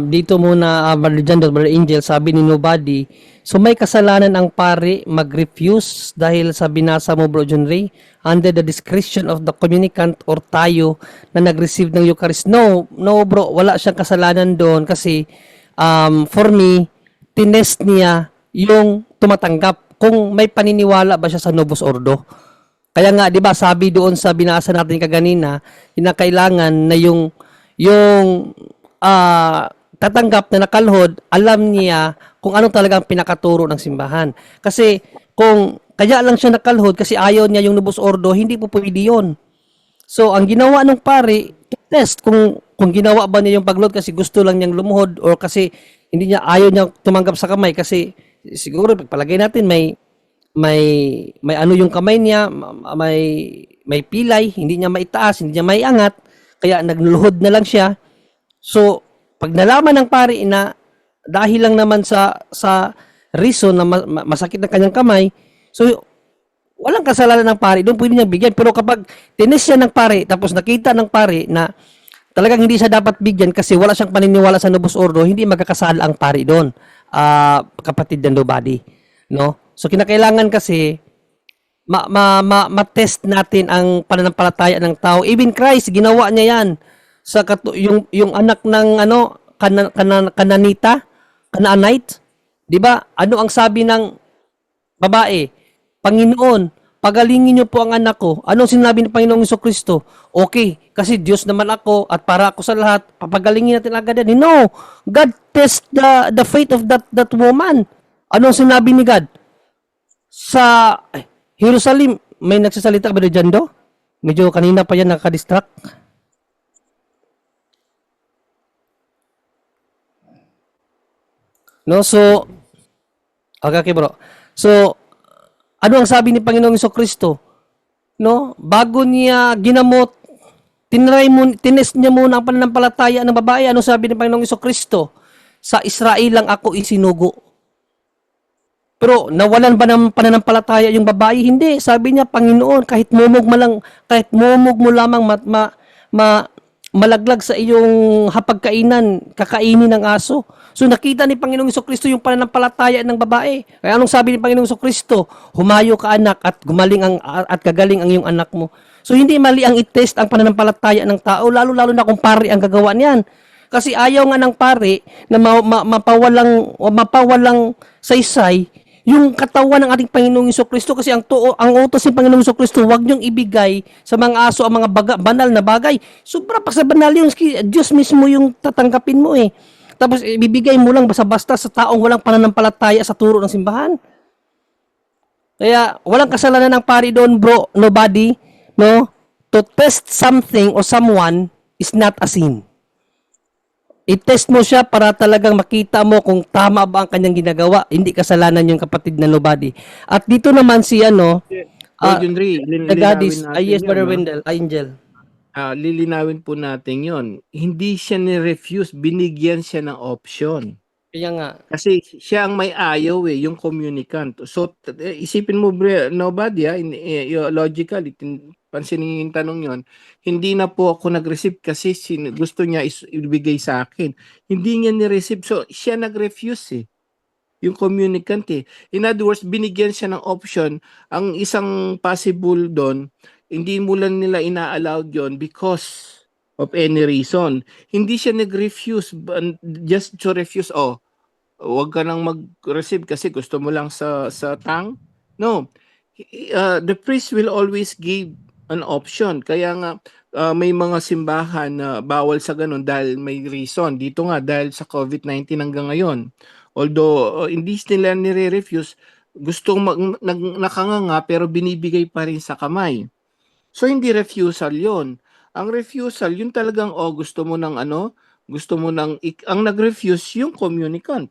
dito muna, Brother John, Brother Angel, sabi ni Nobody, so may kasalanan ang pari mag-refuse dahil sa binasa mo, Bro John Ray, under the discretion of the communicant or tayo na nag-receive ng Eucharist. No, no bro, wala siyang kasalanan doon kasi for me, tinest niya yung tumatanggap kung may paniniwala ba siya sa Novus Ordo. Kaya nga 'di ba sabi doon sa binasa natin kaganina, kinakailangan na yung tatanggap na nakalhod, alam niya kung ano talagang pinakaturo ng simbahan. Kasi kung kaya lang siya nakalhod kasi ayaw niya yung Novus Ordo, hindi po pwede yun. So, ang ginawa ng pare, test kung ginawa ba niya yung paglod kasi gusto lang niyang lumuhod or kasi hindi niya ayaw niya tumanggap sa kamay kasi siguro pagpalagay natin may ano yung kamay niya, may pilay, hindi niya maitaas, hindi niya maiangat, kaya nagluluhod na lang siya. So, pag nalaman ng pare na dahil lang naman sa reason na masakit ng kanyang kamay, so walang kasalanan ng pare, doon pwede niya bigyan. Pero kapag tinis siya ng pare, tapos nakita ng pare na talagang hindi siya dapat bigyan kasi wala siyang paniniwala sa Novus Ordo, hindi magkakasala ang pare doon. Kapatid ng Nobody. No? So, kinakailangan kasi ma-test natin ang pananampalataya ng tao. Even Christ, ginawa niya yan sa yung anak ng Kananita, Canaanite, 'di ba? Ano ang sabi ng babae? Panginoon, pagalingin niyo po ang anak ko. Anong sinabi ni Panginoong Jesucristo? Okay, kasi Diyos naman ako at para ako sa lahat, papagalingin natin agad yan. No, God test the faith of that woman. Anong sinabi ni God? Sa Jerusalem, may nagsasalita ba dyan do? Medyo kanina pa yan nakadistract. No, so, okay bro. So, ano ang sabi ni Panginoong Jesucristo? No, bago niya ginamot, tinest niya muna ang pananampalataya ng babae. Ano sabi ni Panginoong Jesucristo? Sa Israel lang ako isinugo. Pero nawalan ba ng pananampalataya yung babae? Hindi. Sabi niya, Panginoon, kahit mumog mo lamang ma, malaglag sa iyong hapagkainan, kakainin ng aso. So nakita ni Panginoong Jesucristo yung pananampalataya ng babae. Kaya anong sabi ni Panginoong Jesucristo? Humayo ka anak at kagaling ang iyong anak mo. So hindi mali ang i-test ang pananampalataya ng tao, lalo-lalo na kung pare ang gagawa niyan. Kasi ayaw nga ng pare na mapawalang saysay yung katawan ng ating Panginoong Jesucristo kasi ang utos ng Panginoong Jesucristo, huwag niyong ibigay sa mga aso ang mga banal na bagay. Sobra pa sa banal yung Diyos mismo yung tatanggapin mo eh. Tapos ibibigay mo lang basta-basta sa taong walang pananampalataya sa turo ng simbahan. Kaya walang kasalanan ng pari doon, bro, Nobody, no? To test something or someone is not a sin. I-test mo siya para talagang makita mo kung tama ba ang kanyang ginagawa. Hindi kasalanan yung kapatid na Nobody. At dito naman si Bro Junri, Nagadis, linawin natin yes, yun, Brother no? Wendell, Angel. Lilinawin po natin yon. Hindi siya ni-refuse, binigyan siya ng option. Kaya nga, Kasi siya ang may ayaw yung communicant. So, isipin mo, Nobody, logically, pansinin yung tanong yon, hindi na po ako nag-receive kasi gusto niya ibigay sa akin. Hindi niya ni-receive. So, siya nag-refuse yung communicant In other words, binigyan siya ng option. Ang isang possible doon, hindi mo lang nila ina-allowed yon because of any reason. Hindi siya nag-refuse, just to refuse, huwag ka nang mag-receive kasi gusto mo lang sa tang. No. The priest will always give an option. Kaya nga, may mga simbahan na bawal sa ganun dahil may reason. Dito nga, dahil sa COVID-19 hanggang ngayon. Although, hindi nila nire-refuse, gustong nakanganga pero binibigay pa rin sa kamay. So, hindi refusal yon. Ang refusal, yun talagang, gusto mo ng gusto mo ang nag-refuse yung communicant.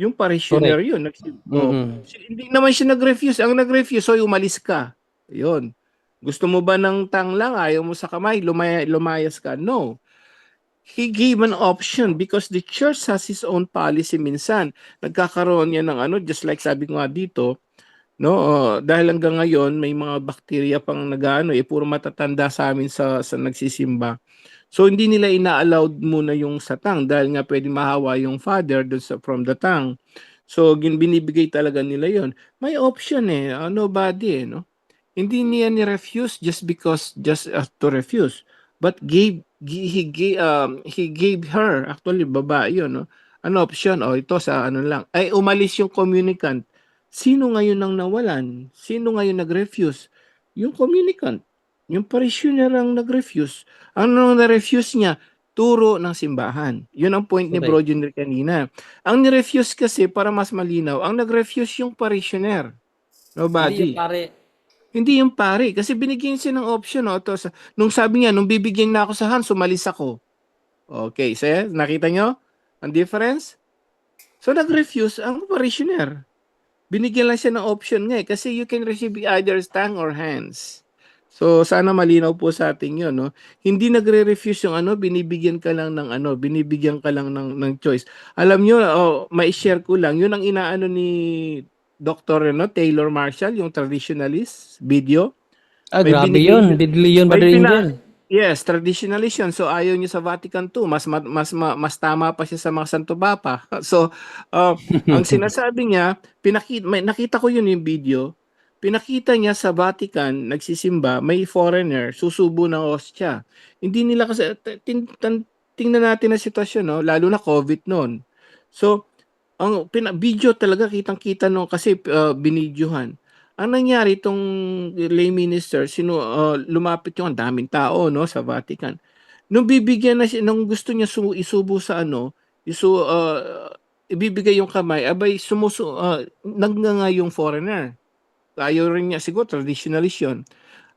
Yung parishioner correct. yun. Mm-mm. Hindi naman siya nag-refuse. Ang nag-refuse, umalis ka. Yun. Gusto mo ba ng tang lang? Ayaw mo sa kamay? Lumayas ka? No. He gave an option because the church has its own policy minsan. Nagkakaroon yan ng just like sabi ko nga dito, no, dahil hanggang ngayon may mga bakterya pang puro matatanda sa amin sa nagsisimba. So hindi nila ina-allowed muna yung sa tongue dahil nga pwede mahawa yung father dun from the tongue. So binibigay talaga nila yon. May option nobody no. Hindi niya ni-refuse just because to refuse, but he gave her, actually babae yun, no? Ano option? O ito sa ano lang. Ay umalis yung communicant. Sino ngayon ang nawalan? Sino ngayon nag-refuse? Yung communicant. Yung parishioner ang nag-refuse. Ano na-refuse niya? Turo ng simbahan. Yun ang point ni Correct. Bro Junior kanina. Ang ni-refuse kasi, para mas malinaw, ang nag-refuse yung parishioner. Hindi yung Nobody. pare. Hindi yung pare, kasi binigyan siya ng option, nung sabi niya, nung bibigyan na ako sa Hans, sumalis ako. Okay, nakita nyo ang difference? So, nag-refuse ang parishioner. Binigyan lang siya ng option nga kasi you can receive either tongue or hands. So, sana malinaw po sa atin yun, no? Hindi nagre-refuse yung binibigyan ka lang ng binibigyan ka lang ng choice. Alam nyo, mai-share ko lang, yun ang inaano ni Dr. Taylor Marshall, yung traditionalist video. May Grabe binigay yun. siya. Deadly yun, May Brother Angel. Yes, traditionalist yun. So ayaw niya sa Vatican II, mas tama pa siya sa mga Santo Papa. So ang sinasabi niya, nakita ko yun yung video. Pinakita niya sa Vatican, nagsisimba, may foreigner, susubo ng hostya. Hindi nila kasi, tingnan natin ang sitwasyon, no? Lalo na COVID noon. So, ang video talaga kitang-kita nung kasi binidyohan. Ang nangyari itong lay minister, lumapit yung ang daming tao no sa Vatican. Nung bibigyan na siya, nung gusto niya isubo sa ibibigay yung kamay, abay nagnganga yung foreigner. Ayaw rin niya, siguro traditionalist yun.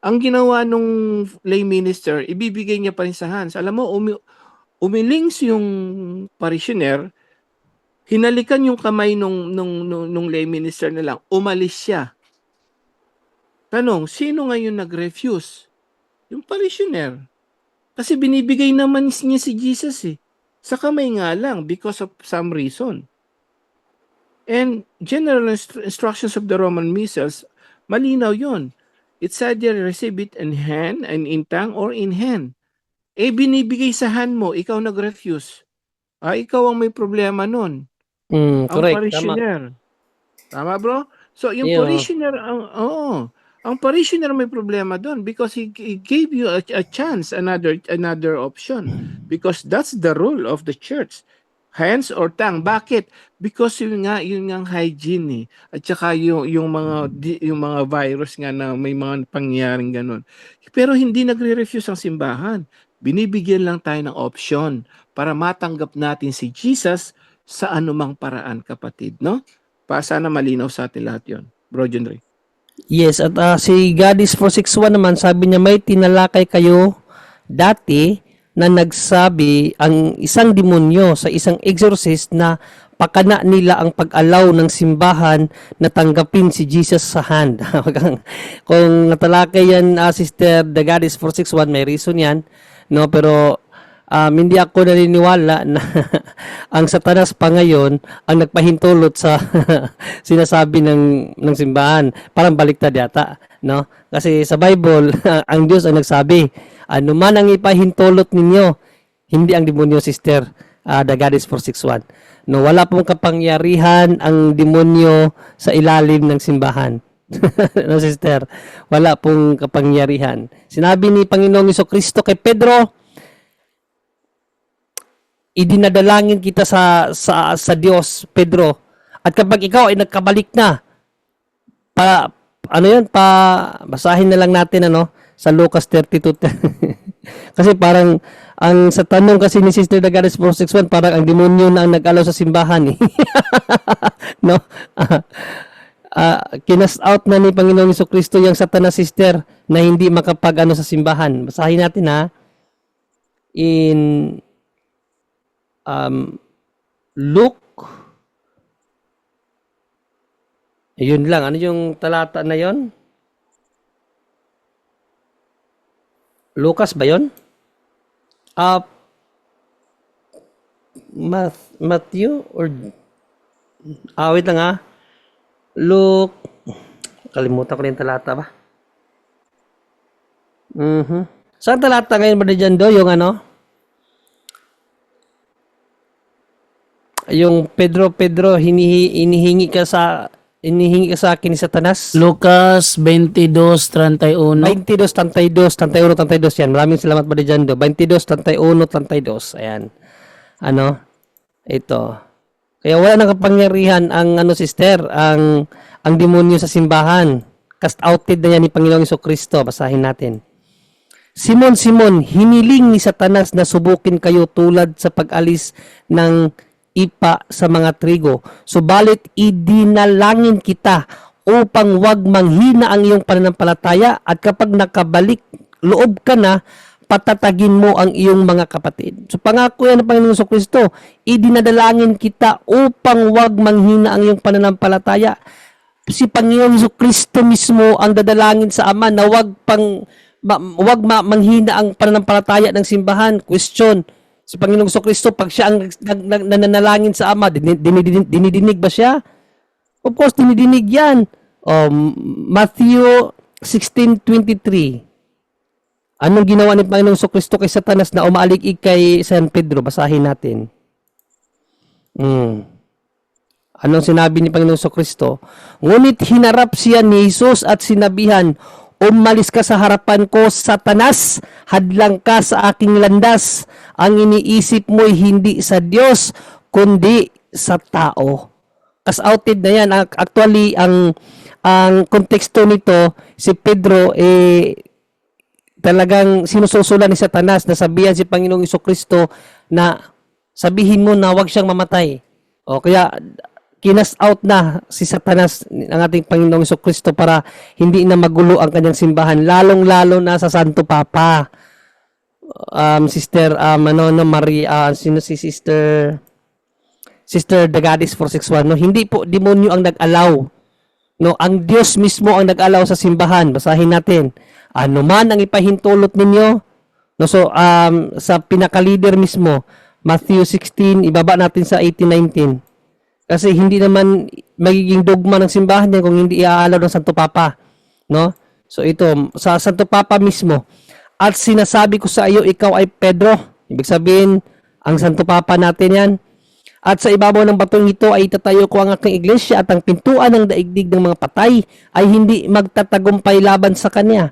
Ang ginawa nung lay minister, ibibigay niya pa rin sa hands. Alam mo, umilings yung parishioner, hinalikan yung kamay nung lay minister na lang, umalis siya. Tanong, sino ngayon nag-refuse? Yung parishioner. Kasi binibigay naman niya si Jesus sa kamay nga lang because of some reason. And general instructions of the Roman Missals, malinaw yon. It's either receive it in hand, and in tongue, or in hand. Binibigay sa hand mo, ikaw nag-refuse. Ikaw ang may problema nun. Ang Correct. Tama. parishioner. Tama, bro? So, yung Yun. parishioner, ang parishioner may problema doon because he gave you a chance, another option. Because that's the rule of the church. Hands or tongue. Bakit? Because yun nga hygiene At saka yung mga virus nga na may mga pangyayaring ganun. Pero hindi nagre-refuse ang simbahan. Binibigyan lang tayo ng option para matanggap natin si Jesus sa anumang paraan, kapatid, no? Sana malinaw sa atin lahat yon, Bro John Ray. Yes, at si Gadis 461 naman, sabi niya may tinalakay kayo dati na nagsabi ang isang demonyo sa isang exorcist na pakana nila ang pag-alaw ng simbahan na tanggapin si Jesus sa hand. Kung natalakay yan, Sister The Gadis 461, may reason yan. No, pero hindi ako naniniwala na ang Satanas pa ngayon ang nagpahintulot sa sinasabi ng simbahan. Parang baliktad yata, no? Kasi sa Bible, ang Diyos ang nagsabi, ano man ang ipahintulot ninyo, hindi ang demonyo, Sister The Goddess 461. No, wala pong kapangyarihan ang demonyo sa ilalim ng simbahan. No, Sister? Wala pong kapangyarihan. Sinabi ni Panginoong Jesucristo kay Pedro, idinadalangin kita sa Diyos, Pedro. At kapag ikaw ay nagkabalik na, basahin na lang natin sa Lucas 32. Kasi parang sa tanong kasi ni Sister Dagares 461, parang ang demonyo na ang nag-alaw sa simbahan no? Kinast out na ni Panginoong Jesucristo yung Satanas, Sister, na hindi makapag sa simbahan. Basahin natin in Luke. Ayun lang. Ano yung talata na yon? Lucas ba yon? Matthew or wait lang Luke. Kalimutan ko na yung talata ba? Saan talata ngayon ba dyan do? Yung Yung Pedro, inihingi ka sa akin ni Satanas. Lucas 22:31. 22, 32, 31, 32 yan. Maraming salamat Brother Jando. 22, 31, 32. Ayan. Ano? Ito. Kaya wala nang kapangyarihan ang sister, ang demonyo sa simbahan. Cast outed na yan ni Panginoong Jesucristo. Basahin natin. Simon, Simon, hiniling ni Satanas na subukin kayo tulad sa pag-alis ng ipa sa mga trigo. Subalit idinalangin kita upang wag manghina ang iyong pananampalataya at kapag nakabalik loob ka na, patatagin mo ang iyong mga kapatid. So pangako yan ng Panginoong Jesucristo, idinadalangin kita upang wag manghina ang iyong pananampalataya. Si Panginoong Jesucristo mismo ang dadalangin sa Ama na wag manghina ang pananampalataya ng simbahan. Question, si Panginoong Jesucristo, pag siya ang nananalangin sa Ama, dinidinig ba siya? Of course, dinidinig yan. Matthew 16:23. Anong ginawa ni Panginoong Jesucristo kay Satanas na umaalig-ig kay San Pedro? Basahin natin. Anong sinabi ni Panginoong Jesucristo? Ngunit hinarap siya ni Jesus at sinabihan, umalis ka sa harapan ko, Satanas, hadlang ka sa aking landas. Ang iniisip mo'y hindi sa Diyos, kundi sa tao. As outed na yan. Actually, ang konteksto nito, si Pedro, talagang sinususulan ni Satanas na sabihan si Panginoong Jesucristo na sabihin mo na wag siyang mamatay. O kaya kinas out na si Satanas ng ating Panginoong Jesucristo para hindi na magulo ang kanyang simbahan, lalong-lalo na sa Santo Papa. Sister Maria, sino si Sister Dagatis 461, no? Hindi po demonyo ang nag-allow. No, ang Diyos mismo ang nag-allow sa simbahan. Basahin natin. Ano man ang ipahintulot ninyo. No, so sa pinaka-leader mismo, Matthew 16, ibaba natin sa 18-19. Kasi hindi naman magiging dogma ng simbahan yan kung hindi iaalaw ng Santo Papa. No? So ito, sa Santo Papa mismo. At sinasabi ko sa iyo, ikaw ay Pedro. Ibig sabihin, ang Santo Papa natin yan. At sa ibabaw ng batong ito ay itatayo ko ang aking iglesia at ang pintuan ng daigdig ng mga patay ay hindi magtatagumpay laban sa kanya.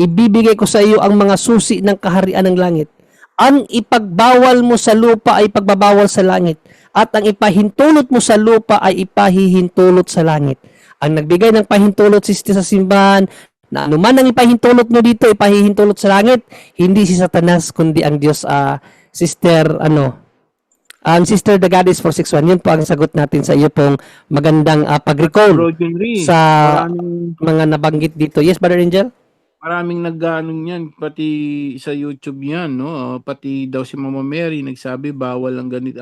Ibibigay ko sa iyo ang mga susi ng kaharian ng langit. Ang ipagbawal mo sa lupa ay pagbabawal sa langit. At ang ipahintulot mo sa lupa ay ipahihintulot sa langit. Ang nagbigay ng pahintulot sa simbahan, na anuman ang ipahintulot mo dito, ipahihintulot sa langit, hindi si Satanas, kundi ang Diyos. Ang Sister Dagatis 461, yun po ang sagot natin sa iyo pong magandang pag-recall Bro Henry, sa maraming mga nabanggit dito. Yes, Brother Angel? maraming nag-ano niyan, pati sa YouTube yan, no? Pati daw si Mama Mary nagsabi bawal ang ganito.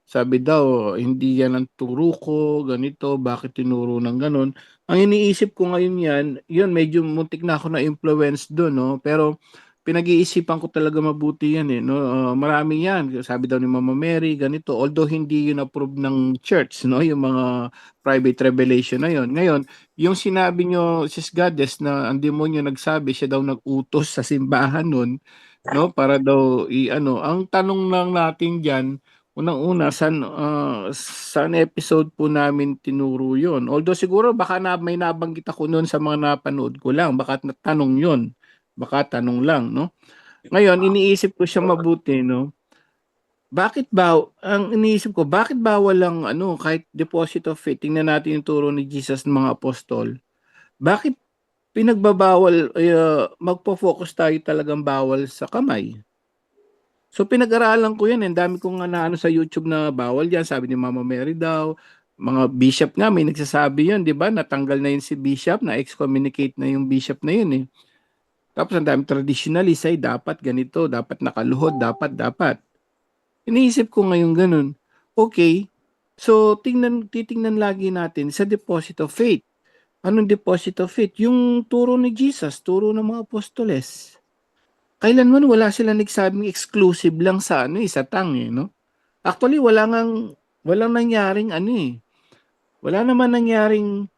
Sabi daw, hindi yan ang turo ko, ganito, bakit tinuro ng ganon. Ang iniisip ko ngayon yan, yun, medyo muntik na ako na-influence doon, no? Pero pinag-iisipan ko talaga mabuti yan, no? Marami yan. Sabi daw ni Mama Mary, ganito. Although hindi yun approved ng church, no? Yung mga private revelation na yun. Ngayon, yung sinabi nyo, Sis Goddess, na ang demonyo nagsabi, siya daw nag-utos sa simbahan nun, no? Para daw, ang tanong lang natin dyan, unang-una, saan episode po namin tinuro yon? Although siguro baka may nabanggit ako noon sa mga napanood ko lang. Baka tanong yon. Baka tanong lang, no? Ngayon, iniisip ko siya mabuti, no? Bakit bawal lang, kahit deposit of faith, tingnan natin yung turo ni Jesus ng mga apostol. Bakit pinagbabawal, magpo-focus tayo talagang bawal sa kamay? So pinag-aralan ko yan, ang dami kong naano sa YouTube na bawal yan, sabi ni Mama Mary daw, mga bishop nga may nagsasabi yun, di ba? Natanggal na yun si bishop, na excommunicate na yung bishop na yun eh. Tapos ang dami traditionalist ay dapat ganito, dapat nakaluhod, dapat. Iniisip ko ngayon ganun. Okay, so titingnan lagi natin sa deposit of faith. Anong deposit of faith? Yung turo ni Jesus, turo ng mga apostoles. Kailanman wala silang nagsabing exclusive lang sa sa no? Actually walang nangyaring Wala naman nangyaring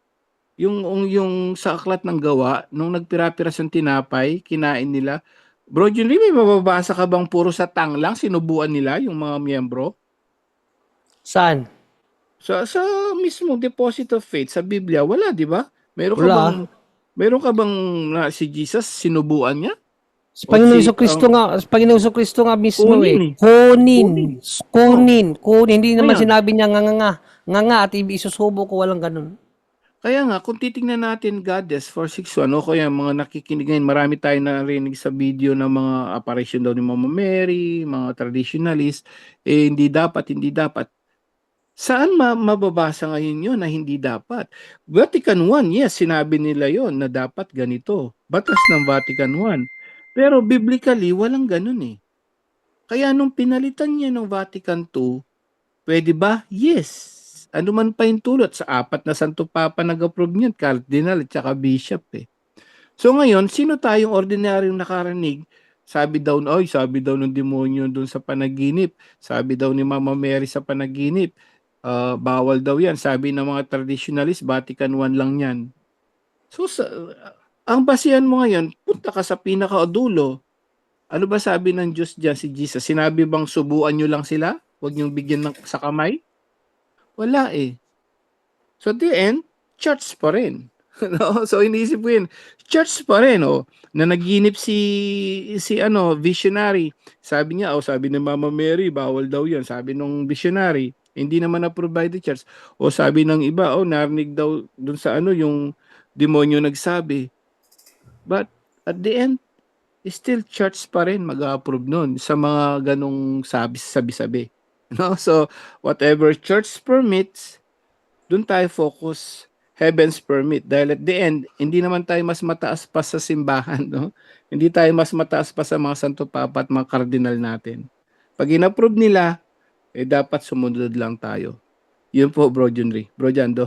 yung sa aklat ng gawa nung nagpira-piras yung tinapay, kinain nila. Bro, Junri, may mababasa ka bang puro sa lang sinubuan nila yung mga miyembro? Saan? Sa mismong deposit of faith sa Biblia, wala, di ba? Wala. Meron ka bang si Jesus sinubuan niya? Sa O Panginoon si Jesucristo nga, sa Panginoon Jesucristo nga mismo kunin eh. eh. Kunin. Oh, Kunin. Hindi naman ngayon, sinabi niya nga at isusubo ko, walang ganun. kaya nga kung titingnan natin Goddess 461 o kaya mga nakikinig ngayon, marami tayong narinig sa video ng mga apparition daw ni Mama Mary, mga traditionalist, hindi dapat. Saan mababasa ngayon yun na hindi dapat? Vatican I, yes, sinabi nila yon na dapat ganito. Batas ng Vatican I. Pero biblically, walang ganun eh. Kaya nung pinalitan niya ng Vatican II, pwede ba? Yes. Ano man pa yung tulot sa apat na Santo Papa nag-approve niyan, Cardinal at saka Bishop eh. So ngayon, sino tayong ordinaryong nakarinig? Sabi daw ng demonyo doon sa panaginip. Sabi daw ni Mama Mary sa panaginip. Bawal daw yan. Sabi ng mga traditionalist, Vatican I lang yan. So, ang basihan mo ngayon, punta ka sa pinakadulo. Ano ba sabi ng Diyos dyan si Jesus? Sinabi bang subuan nyo lang sila? Huwag nyo bigyan sa kamay? Wala eh. So, at the end, church pa rin. No? So, iniisip ko yun, church pa rin, na naginip si visionary. Sabi niya, sabi ni Mama Mary, bawal daw yan. Sabi nung visionary, hindi naman na-approve by the church. O sabi ng iba, narinig daw dun sa yung demonyo nagsabi. But, at the end, still church pa rin mag-approve nun sa mga ganong sabi-sabi. No? So, whatever church permits, doon tayo focus, heavens permit. Dahil at the end, hindi naman tayo mas mataas pa sa simbahan. No? Hindi tayo mas mataas pa sa mga Santo Papa at mga kardinal natin. Pag in-approve nila, dapat sumunod lang tayo. Yun po, Bro Junri. Bro Jando.